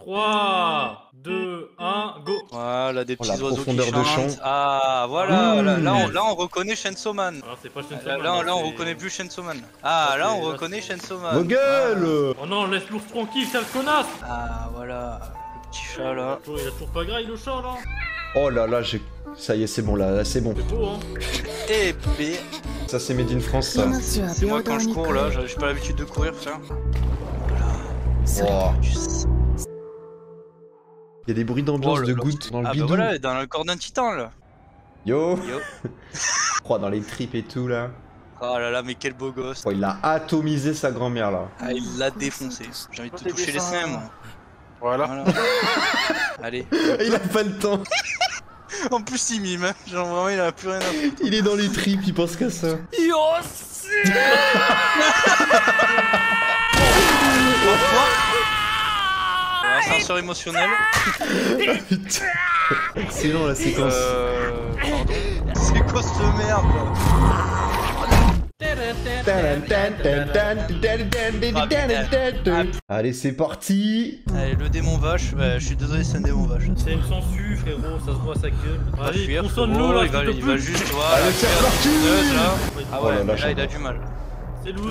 3, 2, 1, go. Voilà, des petits la oiseaux qui profondeur de chantent. chant. Ah, voilà, là on reconnaît Chainsaw Man. Alors c'est pas Chainsaw Là, Man. là, on reconnaît plus Chainsaw Man. Ah, Ça, là on c'est- reconnaît Chainsaw Man. Vos gueules. Oh non, laisse l'ours tranquille, sale connasse. Ah, voilà, le petit chat là. Il a toujours pas graille le chat là. Oh là là, ça y est, c'est bon là, c'est bon. C'est beau hein. Et B. Ça c'est Made in France ça. C'est moi quand je cours là, j'ai pas l'habitude de courir, frère. Oh. Il y a des bruits d'ambiance de gouttes dans le Ah bah bidon. voilà, dans le corps d'un titan là. Yo. Yo. Oh, dans les tripes et tout là. Oh là là, mais quel beau gosse. Oh, il a atomisé sa grand-mère là. Ah, il l'a défoncé. J'ai envie de te toucher les seins, moi. Voilà. Allez. Il a pas le temps. En plus, il mime. Genre vraiment, il a plus rien à foutre. Il est dans les tripes, il pense qu'à ça. Ascenseur émotionnel. Putain. Excellent la séquence. Pardon. C'est quoi cette merde Allez, c'est parti. Allez, le démon vache. Ouais, je suis désolé, c'est un démon vache. C'est une sangsue frérot, ça se voit à sa gueule. Pas Allez, fuir, consonne-le frérot, là, il va s'il te juste, plaît. voilà. Allez, c'est faire reparti. une petite là. Ah Oh ouais, là mais là, là, il a du mal. C'est lourd.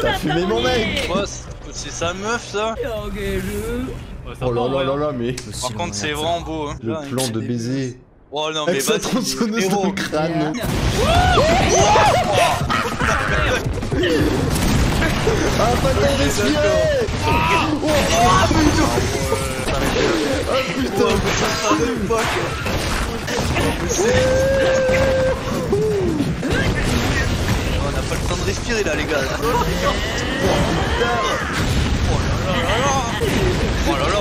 T'as fumé mon mec. Quoi, c'est sa meuf ça. Ouais, ça Oh là part, là ouais, là hein. là, mais Par contre, c'est vraiment beau. Hein. le Là, plan il de fait baiser. Oh non, mais Avec sa vas-y, tronçonneuse dans héros. le crâne. Ah, pas de respirer. Oh putain. On n'a pas le temps de respirer là, les gars. Là. Oh là là,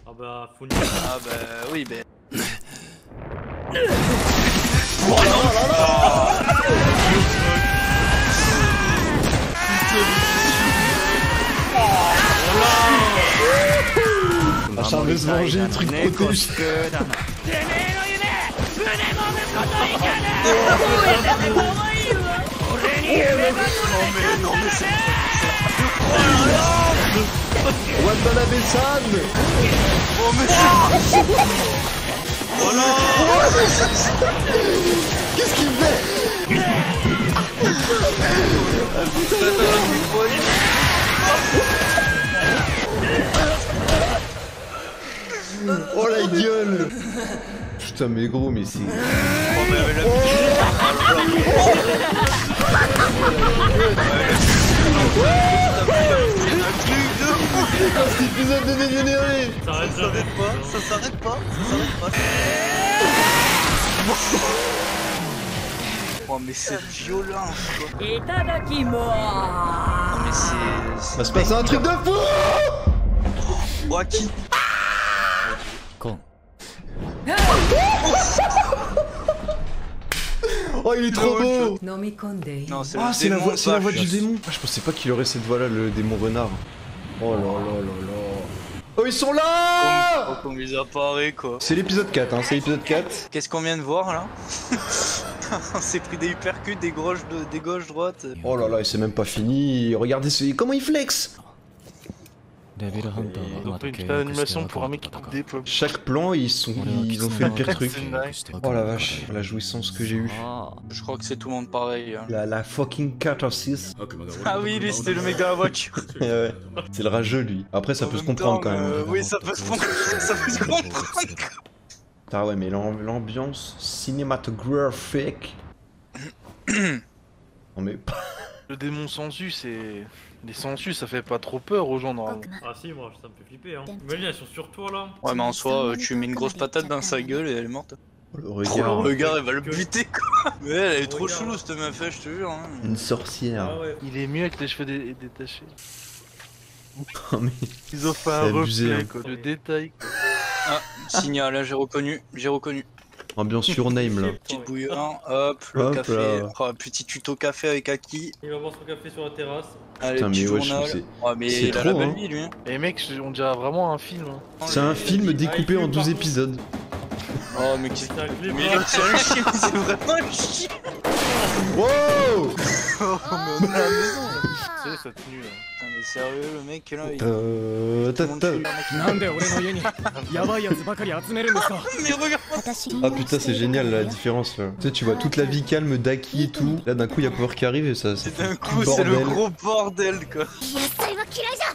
Ah bah, faut Ah bah oui, bah. Acharne de se venger, truc protège. Watanabe-san. Oh mais Qu'est-ce qu'il fait? Oh la gueule. Putain mais gros mais c'est... Cet épisode de dégénéré. Ça arrête ça jamais. s'arrête pas, ça s'arrête pas, ça s'arrête pas. Oh mais c'est violent quoi. Non mais c'est... Va se passer un truc de fou. Oh qui? Oh il est trop beau. Non c'est Ah le c'est la démon voix, c'est la voix vache. du démon. Ah, je pensais pas qu'il aurait cette voix là, le démon renard. Oh là là là là. Oh ils sont là. Comme ils apparaissent quoi. C'est l'épisode 4 hein, c'est l'épisode 4. Qu'est-ce qu'on vient de voir là? On s'est pris des uppercuts, des gauches droites. Oh là là, et c'est même pas fini. Regardez comment il flex. Ils ont fait une petite animation pour un mec qui coupe des pommes. Chaque plan, ils ont fait le pire truc. C'est nice. Oh la vache, la jouissance que j'ai eue. Je crois que c'est tout le monde pareil. Hein. La fucking catharsis. Ah oui, lui c'était le mec de la voiture. Ouais, c'est le rageux lui. Après ça En peut se même comprendre temps, quand même. Oui, ça peut se comprendre. Ça peut se comprendre. Ah ouais, mais l'ambiance cinématographique. Non mais... Le démon sensu, c'est... Les sensus, ça fait pas trop peur aux gens normalement. Ah si, moi ça me fait flipper hein. Imagine, elles sont sur toi là. Ouais, mais en soi, tu mets une grosse patate dans sa gueule et elle est morte. Le Oh, regard, le regard, elle va le buter quoi. Mais elle est trop Regarde. chelou cette meuf, je te jure. Hein. une sorcière. Ah ouais. Il est mieux avec les cheveux détachés. Oh mais... Ils ont fait C'est un abusé, reflet hein. quoi, le détail. Ah, signal, là j'ai reconnu. Ambiance your name là. Petite bouillon, hop, le Hop café. là. Oh, petit tuto café avec Aki. Il va boire son café sur la terrasse. Allez, Putain, petit mais wesh, journal. c'est- Oh, mais c'est il a la trop, belle hein. vie lui. Hein. Et mec, on dirait vraiment un film. Hein. C'est un film découpé en 12 épisodes. Oh, mais qu'est-ce C'est un clip. Mais l'autre c'est un chien, c'est vraiment un chien. Wow. Oh on est à la maison là. Tu sais, sa tenue là. Putain, mais sérieux, le mec là, il... Mais regarde. Ah putain, c'est génial la différence là. Tu sais, tu vois toute la vie calme d'Aki et tout. Là, d'un coup, il y a Power qui arrive et ça. C'est d'un coup, c'est le gros bordel quoi.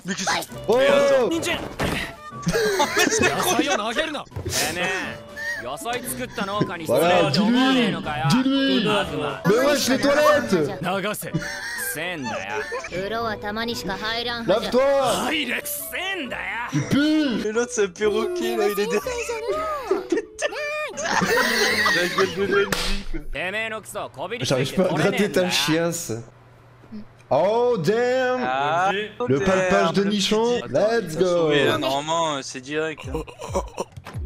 Mais qu'est-ce que Oh voilà, dis-lui. Dis-lui. Mais wesh, les toilettes. Lave-toi. Tu pues. Et l'autre, c'est un perroquet là, il est derrière. La gueule de Denji quoi. J'arrive pas à gratter ta chiasse. Oh damn. Ah, Le palpage de nichon. Let's go. Normalement, c'est direct. Hein.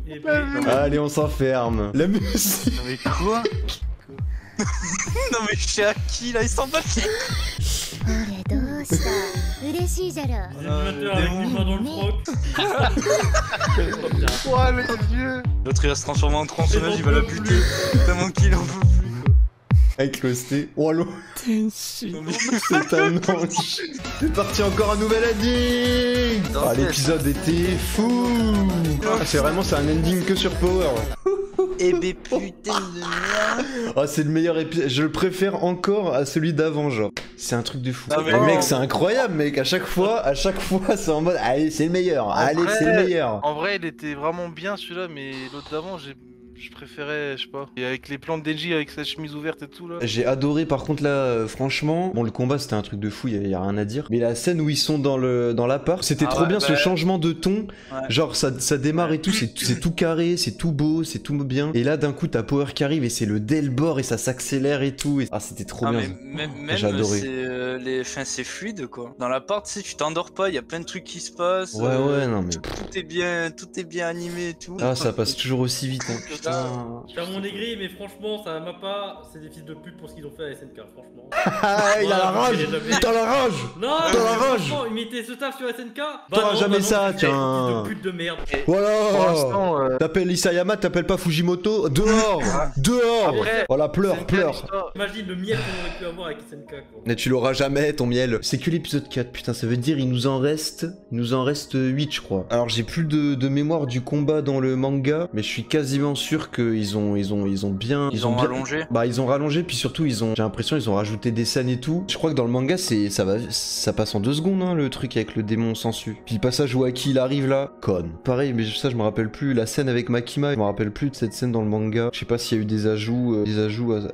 Et puis, Allez, on s'enferme. La musique. Non mais quoi? Non mais chez Aki là, il s'en bat les animateur avec les mains dans le froc. Ouais, les vieux. L'autre il va se transformer en tronçonneuse, il va la buter. Tellement qu'il en peut plus quoi. Avec le ST. Oh allo. Non, mais... C'est un ange. C'est parti, encore un nouvel ending. Ah, l'épisode était fou. Ah, c'est un ending que sur Power. Eh ben putain de merde. Ah, c'est le meilleur épisode. Je le préfère encore à celui d'avant, genre. C'est un truc de fou. Ah, mais Le non. mec, c'est incroyable, mec. À chaque fois, c'est en mode, allez, c'est le meilleur. Allez, vrai, c'est le meilleur. En vrai, il était vraiment bien celui-là, mais l'autre d'avant, je préférais, je sais pas. Et avec les plans de Denji, avec sa chemise ouverte et tout là. J'ai adoré, par contre, là, franchement. Bon, le combat, c'était un truc de fou, y a rien à dire. Mais la scène où ils sont dans l'appart, c'était Ah trop ouais, bien, bah ce ouais. changement de ton. Ouais. Genre, ça démarre et tout, c'est tout carré, c'est tout beau, c'est tout bien. Et là, d'un coup, t'as Power qui arrive et c'est le Delbord et ça s'accélère et tout. Ah, c'était trop Ah, bien. mais J'ai même adoré. c'est fluide quoi. Dans l'appart, tu sais, tu t'endors pas, il y a plein de trucs qui se passent. Ouais, non, mais. Tout est bien animé et tout. Ah, ça passe toujours aussi vite, hein. Putain. Faire mon aigri, mais franchement, ça m'a pas. C'est des fils de pute pour ce qu'ils ont fait à SNK, franchement. Ah, il a la rage. T'as la rage. Non, Dans la mais rage. franchement, imiter ce taf sur SNK. T'auras non, jamais non, ça, tu fais, tiens. fils de pute de merde. Pour Voilà. l'instant, T'appelles Isayama, t'appelles pas Fujimoto. Dehors. Dehors. Après, Voilà, pleure. Imagine le miel qu'on aurait pu avoir avec SNK, quoi. Mais tu l'auras jamais, ton miel. C'est que l'épisode 4, putain, ça veut dire il nous en reste 8, je crois. Alors j'ai plus de mémoire du combat dans le manga, mais je suis quasiment sûr qu'ils ont bien rallongé. Bah ils ont rallongé, puis surtout j'ai l'impression ils ont rajouté des scènes et tout. Je crois que dans le manga ça passe en 2 secondes, hein, le truc avec le démon sensu. Puis le passage où Aki il arrive là, conne. Pareil, mais ça je me rappelle plus. La scène avec Makima, je me rappelle plus de cette scène dans le manga. Je sais pas s'il y a eu des ajouts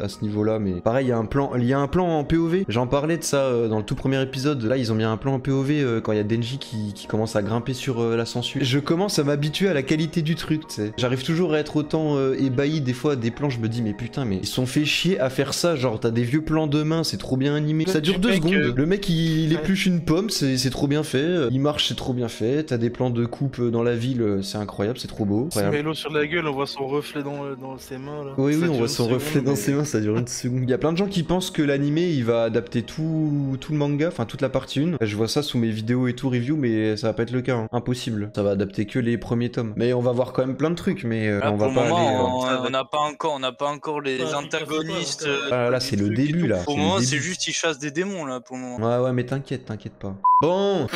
à ce niveau-là, mais pareil, il y a un plan en POV. J'en parlais de ça dans le tout premier épisode. Là, ils ont mis un plan en POV quand il y a Denji qui commence à grimper sur la sangsue. Je commence à m'habituer à la qualité du truc, tu sais. J'arrive toujours à être autant ébahi des fois des plans, je me dis mais putain, mais ils sont fait chier à faire ça, genre t'as des vieux plans de main, c'est trop bien animé. Ça dure 2 secondes. Le mec il épluche une pomme, c'est trop bien fait. Il marche, c'est trop bien fait. T'as des plans de coupe dans la ville, c'est incroyable, c'est trop beau. il se met l'eau sur la gueule, on voit son reflet dans ses mains là. Oui, Ça on dure voit une son seconde, reflet dans mais- ses mains, ça dure 1 seconde. Il y a plein de gens qui pensent que l'animé il va adapter tout le manga, enfin toute la partie 1. Je vois ça sous mes vidéos et tout review, mais ça va pas être le cas, hein. Impossible. Ça va adapter que les premiers tomes. Mais on va voir quand même plein de trucs, mais Là, on pour va le pas moment, aller. on n'a pas encore les Ouais, antagonistes. Ah, là, c'est le début là. Pour C'est le le moment, début. c'est juste ils chassent des démons là pour le moment. Ouais, mais t'inquiète pas. Bon,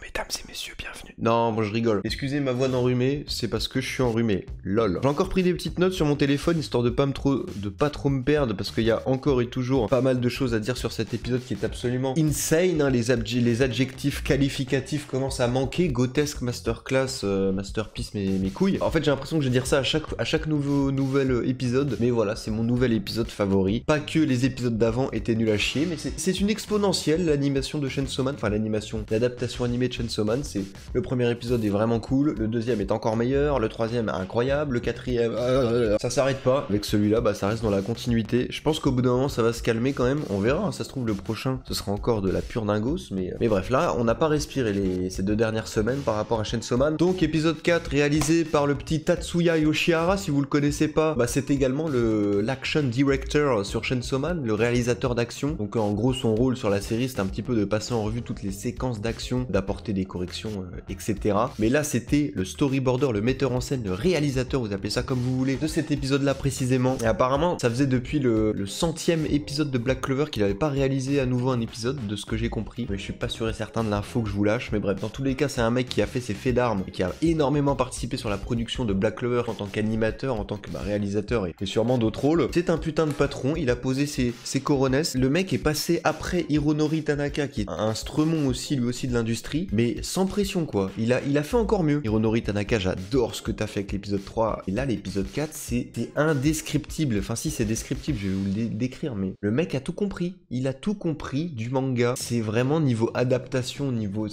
mesdames et messieurs, bienvenue. Non, bon, je rigole. Excusez ma voix d'enrhumé, c'est parce que je suis enrhumé. Lol. J'ai encore pris des petites notes sur mon téléphone, histoire de pas trop me perdre, parce qu'il y a encore et toujours pas mal de choses à dire sur cet épisode qui est absolument insane, hein. Les adjectifs qualificatifs commencent à manquer. Grotesque, masterclass, masterpiece, mes couilles. En fait, j'ai l'impression que je vais dire ça à chaque nouvel épisode, mais voilà, c'est mon nouvel épisode favori. Pas que les épisodes d'avant étaient nuls à chier, mais c'est une exponentielle, l'animation de Chainsaw Man, enfin l'adaptation animée de Chainsaw Man. C'est le premier épisode est vraiment cool, le deuxième est encore meilleur, le troisième incroyable, le quatrième ça s'arrête pas. Avec celui-là, bah ça reste dans la continuité. Je pense qu'au bout d'un moment ça va se calmer quand même, on verra, hein. Ça se trouve le prochain ce sera encore de la pure dingos, mais bref, là on n'a pas respiré ces 2 dernières semaines par rapport à Chainsaw Man. Donc épisode 4 réalisé par le petit Tatsuya Yoshihara, si vous le connaissez pas, bah c'est également l'action director sur Chainsaw Man, le réalisateur d'action. Donc en gros son rôle sur la série c'est un petit peu de passer en revue toutes les séquences d'action, d'apporter apporter des corrections, etc. Mais là, c'était le storyboarder, le metteur en scène, le réalisateur, vous appelez ça comme vous voulez, de cet épisode-là précisément. Et apparemment, ça faisait depuis le 100e épisode de Black Clover qu'il n'avait pas réalisé à nouveau un épisode, de ce que j'ai compris. Mais je suis pas sûr et certain de l'info que je vous lâche. Mais bref, dans tous les cas, c'est un mec qui a fait ses faits d'armes et qui a énormément participé sur la production de Black Clover en tant qu'animateur, en tant que réalisateur et sûrement d'autres rôles. C'est un putain de patron, il a posé ses coronesses. Le mec est passé après Hironori Tanaka, qui est un stremon aussi, lui aussi de l'industrie, mais sans pression quoi. Il a fait encore mieux. Hironori Tanaka, j'adore ce que t'as fait avec l'épisode 3. Et là, l'épisode 4, c'est indescriptible. Enfin si, c'est descriptible, je vais vous le décrire, mais le mec a tout compris. Il a tout compris du manga. C'est vraiment niveau adaptation, niveau...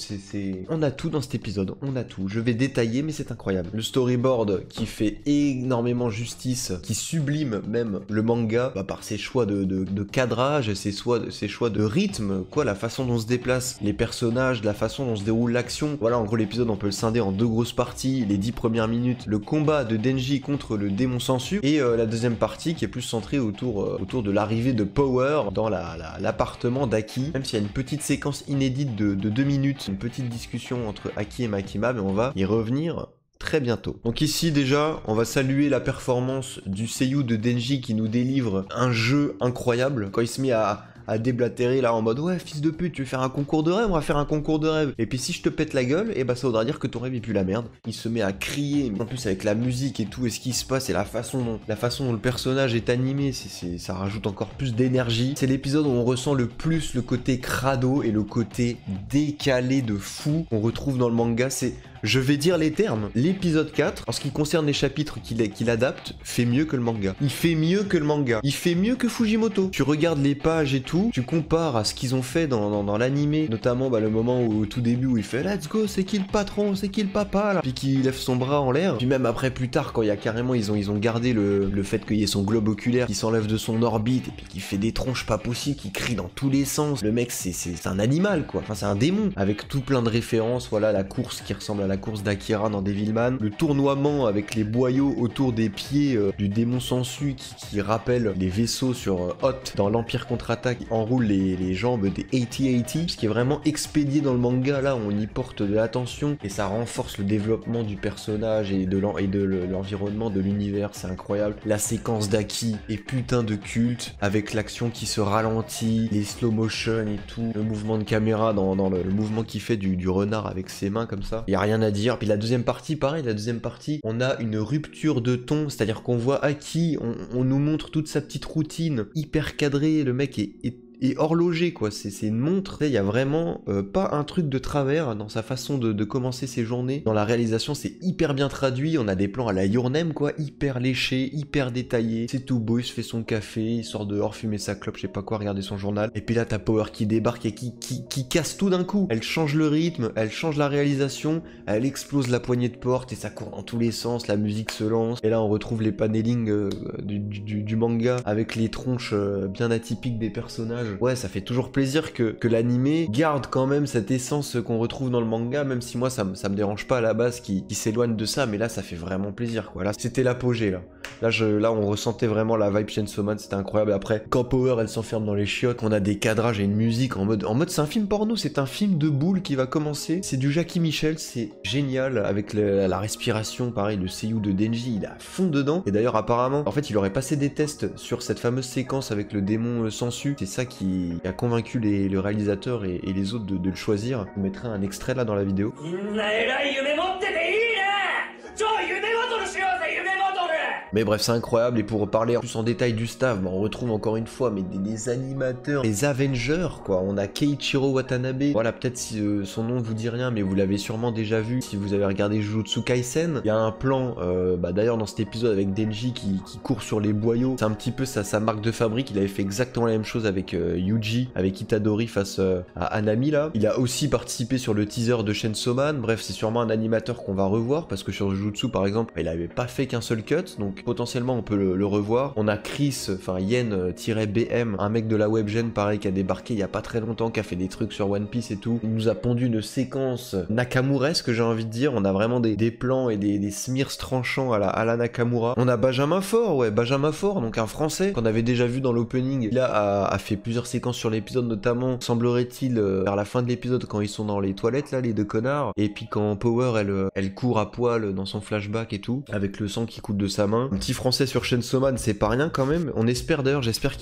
On a tout dans cet épisode, on a tout. Je vais détailler, mais c'est incroyable. Le storyboard qui fait énormément justice, qui sublime même le manga, par ses choix de cadrage, ses choix de rythme, quoi, la façon dont se déplacent les personnages, la façon dont se déroule l'action. Voilà, en gros, l'épisode, on peut le scinder en 2 grosses parties. Les 10 premières minutes, le combat de Denji contre le démon sensu, et la deuxième partie qui est plus centrée autour de l'arrivée de Power dans l'appartement d'Aki. Même s'il y a une petite séquence inédite de 2 minutes, une petite discussion entre Aki et Makima, mais on va y revenir très bientôt. Donc ici déjà, on va saluer la performance du seiyuu de Denji qui nous délivre un jeu incroyable. Quand il se met à déblatérer là en mode ouais fils de pute, tu veux faire un concours de rêve, on va faire un concours de rêve. Et puis si je te pète la gueule, et bah ça voudra dire que ton rêve est plus la merde. Il se met à crier, en plus avec la musique et tout, et ce qui se passe et la façon dont le personnage est animé, ça rajoute encore plus d'énergie. C'est l'épisode où on ressent le plus le côté crado et le côté décalé de fou qu'on retrouve dans le manga. Je vais dire les termes. L'épisode 4, en ce qui concerne les chapitres qu'il adapte, fait mieux que le manga. Il fait mieux que le manga. Il fait mieux que Fujimoto. Tu regardes les pages et tout, tu compares à ce qu'ils ont fait dans l'animé, notamment le moment où, au tout début où il fait « Let's go, c'est qui le patron, c'est qui le papa ?» là, puis qu'il lève son bras en l'air. Puis même après, plus tard, quand il y a carrément, ils ont gardé le fait qu'il y ait son globe oculaire qui s'enlève de son orbite, et puis qu'il fait des tronches pas possibles, qui crie dans tous les sens. Le mec, c'est un animal, quoi. Enfin, c'est un démon. Avec tout plein de références, voilà, la course qui ressemble à la course d'Akira dans Devilman, le tournoiement avec les boyaux autour des pieds du démon sensu qui rappelle les vaisseaux sur Hot dans l'Empire contre-attaque, qui enroule les jambes des 80-80, ce qui est vraiment expédié dans le manga. Là, on y porte de l'attention et ça renforce le développement du personnage et de l'environnement, de l'univers. C'est incroyable. La séquence d'Aki est putain de culte, avec l'action qui se ralentit, les slow motion et tout, le mouvement de caméra dans le mouvement qu'il fait du renard avec ses mains comme ça. Y a rien à dire. Puis la deuxième partie, pareil, on a une rupture de ton, c'est-à-dire qu'on voit Aki, on nous montre toute sa petite routine hyper cadrée, le mec est horloger quoi, c'est une montre. Il y a vraiment pas un truc de travers dans sa façon de commencer ses journées. Dans la réalisation, c'est hyper bien traduit, on a des plans à la Your Name quoi, hyper léchés, hyper détaillés. C'est tout beau, il se fait son café, il sort dehors fumer sa clope, je sais pas quoi, regarder son journal. Et puis là t'as Power qui débarque et qui casse tout d'un coup. Elle change le rythme, elle change la réalisation, elle explose la poignée de porte et ça court dans tous les sens, la musique se lance. Et là on retrouve les panelings du manga avec les tronches bien atypiques des personnages. Ouais, ça fait toujours plaisir que l'animé garde quand même cette essence qu'on retrouve dans le manga, même si moi ça me dérange pas à la base qui s'éloigne de ça, mais là ça fait vraiment plaisir quoi. Là c'était l'apogée là. Là on ressentait vraiment la vibe Chainsaw Man, c'était incroyable. Après quand Power elle s'enferme dans les chiottes, on a des cadrages et une musique en mode c'est un film porno, c'est un film de boule qui va commencer. C'est du Jackie Michel, c'est génial avec la respiration, pareil, le seiyuu de Denji, il est à fond dedans. Et d'ailleurs apparemment, en fait il aurait passé des tests sur cette fameuse séquence avec le démon sensu, c'est ça qui a convaincu le réalisateur et les autres de le choisir. Je vous mettrai un extrait là dans la vidéo. Mais bref, c'est incroyable. Et pour parler plus en détail du staff, on retrouve encore une fois des animateurs, les Avengers quoi. On a Keiichiro Watanabe. Voilà, peut-être si son nom vous dit rien, mais vous l'avez sûrement déjà vu si vous avez regardé Jujutsu Kaisen. Il y a un plan, d'ailleurs dans cet épisode avec Denji qui court sur les boyaux. C'est un petit peu sa marque de fabrique. Il avait fait exactement la même chose avec Yuji, avec Itadori face à Anami là. Il a aussi participé sur le teaser de Chainsaw Man. Bref, c'est sûrement un animateur qu'on va revoir parce que sur Jujutsu par exemple, il avait pas fait qu'un seul cut. Donc potentiellement on peut le revoir. On a Chris, enfin Yen-BM, un mec de la webgen pareil qui a débarqué il y a pas très longtemps, qui a fait des trucs sur One Piece et tout. Il nous a pondu une séquence Nakamuresque, j'ai envie de dire. On a vraiment des plans et des smears tranchants à la Nakamura. On a Benjamin Faure, ouais, Benjamin Faure, donc un français qu'on avait déjà vu dans l'opening. Il a fait plusieurs séquences sur l'épisode, notamment, semblerait-il, vers la fin de l'épisode, quand ils sont dans les toilettes, là, les deux connards. Et puis quand Power, elle court à poil dans son flashback et tout, avec le sang qui coule de sa main. Un petit français sur Chainsaw Man, c'est pas rien quand même. On espère d'ailleurs, j'espère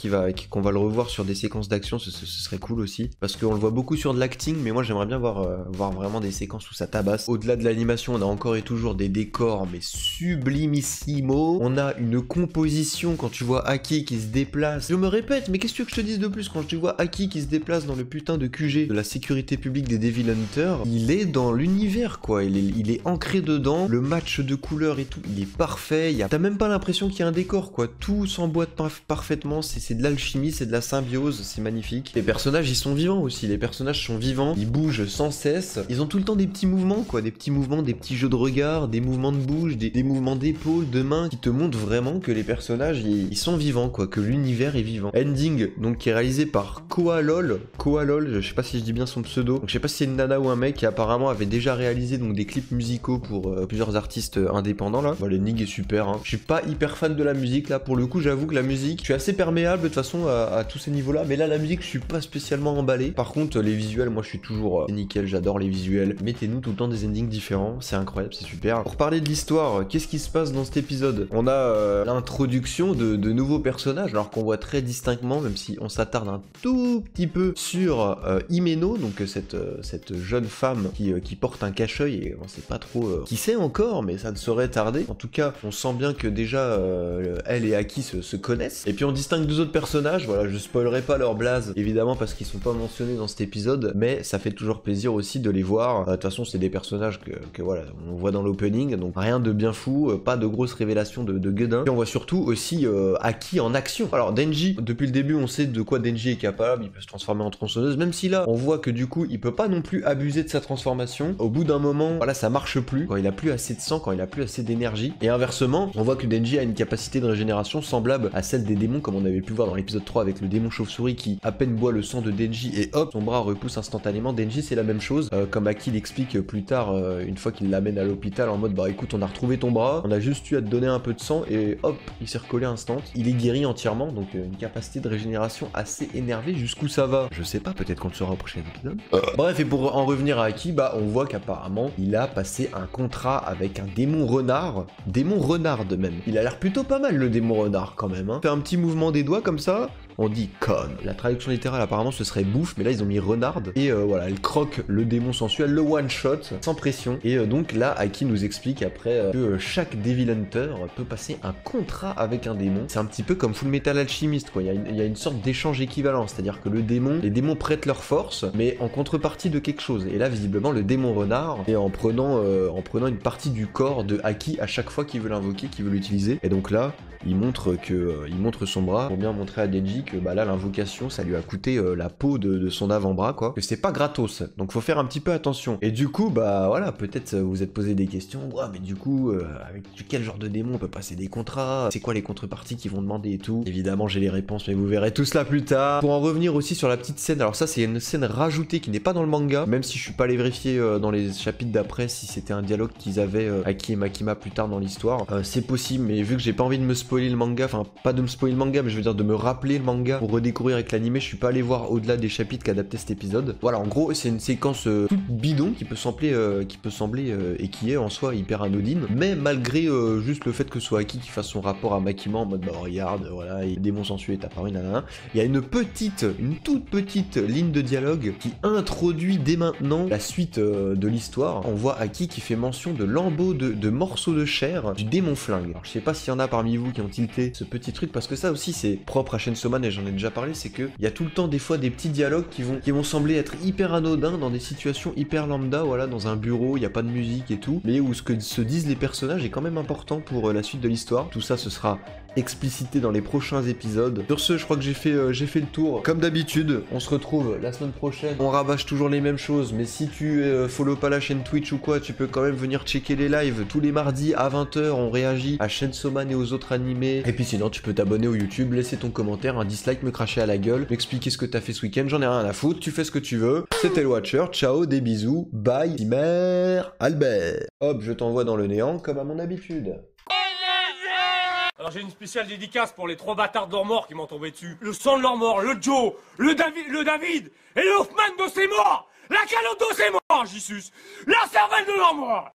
qu'on va le revoir sur des séquences d'action, ce serait cool aussi. Parce qu'on le voit beaucoup sur de l'acting, mais moi j'aimerais bien voir vraiment des séquences où ça tabasse. Au-delà de l'animation, on a encore et toujours des décors, mais sublimissimo. On a une composition quand tu vois Aki qui se déplace. Je me répète, mais qu'est-ce que je te dise de plus quand tu vois Aki qui se déplace dans le putain de QG de la sécurité publique des Devil Hunters? Il est dans l'univers, quoi. Il est ancré dedans. Le match de couleurs et tout, il est parfait. T'as même pas l'impression qu'il y a un décor, quoi. Tout s'emboîte parfaitement. C'est de l'alchimie, c'est de la symbiose, c'est magnifique. Les personnages, ils sont vivants aussi. Les personnages sont vivants. Ils bougent sans cesse. Ils ont tout le temps des petits mouvements, quoi. Des petits mouvements, des petits jeux de regard, des mouvements de bouche, des mouvements d'épaule, de main, qui te montrent vraiment que les personnages, ils sont vivants, quoi. Que l'univers est vivant. Ending, donc, qui est réalisé par Koalol. Koalol, je sais pas si je dis bien son pseudo. Donc, je sais pas si c'est une nana ou un mec qui apparemment avait déjà réalisé donc des clips musicaux pour plusieurs artistes indépendants, là. Bon, l'ending est super, hein. Je suis pas hyper fan de la musique, là. Pour le coup, j'avoue que la musique, je suis assez perméable de toute façon à tous ces niveaux-là. Mais là, la musique, je suis pas spécialement emballé. Par contre, les visuels, moi, je suis toujours nickel. J'adore les visuels. Mettez-nous tout le temps des endings différents. C'est incroyable, c'est super. Pour parler de l'histoire, qu'est-ce qui se passe dans cet épisode? On a l'introduction de nouveaux personnages, alors qu'on voit très distinctement, même si on s'attarde un tout petit peu sur Himeno, donc cette jeune femme qui porte un cache-œil, et on sait pas trop qui c'est encore, mais ça ne saurait tarder. En tout cas, on sent bien que déjà elle et Aki se connaissent. Et puis on distingue deux autres personnages, voilà, je spoilerai pas leur blaze, évidemment, parce qu'ils sont pas mentionnés dans cet épisode, mais ça fait toujours plaisir aussi de les voir. De toute façon, c'est des personnages que voilà, on voit dans l'opening, donc rien de bien fou, pas de grosses révélations de gueudin. Et on voit surtout aussi Aki en action. Alors Denji, depuis le début, on sait de quoi Denji est capable, il peut se transformer en tronçonneuse, même si là, on voit que du coup, il peut pas non plus abuser de sa transformation. Au bout d'un moment, voilà, ça marche plus, quand il a plus assez de sang, quand il a plus assez d'énergie. Et inversement, on voit que Denji a une capacité de régénération semblable à celle des démons, comme on avait pu voir dans l'épisode 3 avec le démon chauve-souris qui à peine boit le sang de Denji et hop, son bras repousse instantanément. Denji, c'est la même chose, comme Aki l'explique plus tard, une fois qu'il l'amène à l'hôpital en mode bah écoute, on a retrouvé ton bras, on a juste eu à te donner un peu de sang et hop, il s'est recollé instant. Il est guéri entièrement, donc une capacité de régénération assez énervée. Jusqu'où ça va, je sais pas, peut-être qu'on le saura au prochain épisode. Bref, et pour en revenir à Aki, bah on voit qu'apparemment il a passé un contrat avec un démon renard de même. Il a l'air plutôt pas mal, le démon renard quand même, hein. Fait un petit mouvement des doigts comme ça, on dit con. La traduction littérale apparemment ce serait bouffe, mais là ils ont mis renard. Et voilà, elle croque le démon sensuel, le one shot, sans pression. Et donc là, Aki nous explique après que chaque Devil Hunter peut passer un contrat avec un démon. C'est un petit peu comme Full Metal Alchemist, quoi. Il y a une sorte d'échange équivalent, c'est-à-dire que les démons prêtent leur force, mais en contrepartie de quelque chose. Et là, visiblement, le démon renard, et en prenant une partie du corps de Aki à chaque fois qu'il veut l'invoquer, qu'il veut l'utiliser. Et donc là, il montre son bras pour bien montrer à Denji que bah là l'invocation ça lui a coûté la peau de son avant-bras, quoi, que c'est pas gratos, donc faut faire un petit peu attention. Et du coup bah voilà, peut-être vous êtes posé des questions, ouais mais du coup avec quel genre de démon on peut passer des contrats, c'est quoi les contreparties qu'ils vont demander et tout. Évidemment j'ai les réponses, mais vous verrez tout cela plus tard. Pour en revenir aussi sur la petite scène, alors ça c'est une scène rajoutée qui n'est pas dans le manga, même si je suis pas allé vérifier dans les chapitres d'après si c'était un dialogue qu'ils avaient Aki et Makima plus tard dans l'histoire. C'est possible, mais vu que j'ai pas envie de me spoiler le manga, enfin pas de me spoiler le manga, mais je veux dire de me rappeler le manga pour redécouvrir avec l'animé, je suis pas allé voir au-delà des chapitres qu'adaptait cet épisode. Voilà, en gros c'est une séquence toute bidon qui peut sembler et qui est en soi hyper anodine, mais malgré juste le fait que ce soit Aki qui fasse son rapport à Makima en mode bah regarde, voilà, et le démon sensuel est apparu, nanana, il y a une toute petite ligne de dialogue qui introduit dès maintenant la suite de l'histoire. On voit Aki qui fait mention de lambeaux de morceaux de chair du démon flingue. Alors je sais pas s'il y en a parmi vous qui ont tilté ce petit truc, parce que ça aussi c'est propre à Chainsaw Man et j'en ai déjà parlé, c'est que il y a tout le temps des fois des petits dialogues qui vont sembler être hyper anodins dans des situations hyper lambda, voilà, dans un bureau, il n'y a pas de musique et tout, mais où ce que se disent les personnages est quand même important pour la suite de l'histoire. Tout ça ce sera expliciter dans les prochains épisodes. Sur ce, je crois que j'ai fait le tour. Comme d'habitude, on se retrouve la semaine prochaine. On rabâche toujours les mêmes choses, mais si tu follow pas la chaîne Twitch ou quoi, tu peux quand même venir checker les lives. Tous les mardis à 20h, on réagit à Chainsaw Man et aux autres animés. Et puis sinon, tu peux t'abonner au YouTube, laisser ton commentaire, un dislike, me cracher à la gueule, m'expliquer ce que t'as fait ce week-end, j'en ai rien à foutre, tu fais ce que tu veux. C'était le Watcher, ciao, des bisous, bye, Timer, Albert. Hop, je t'envoie dans le néant comme à mon habitude. Alors j'ai une spéciale dédicace pour les 3 bâtards de leur mort qui m'ont tombé dessus. Le sang de leur mort, le Joe, le David et le Hoffman de ses morts. La calotte de ses morts, Jissus. La cervelle de leur mort.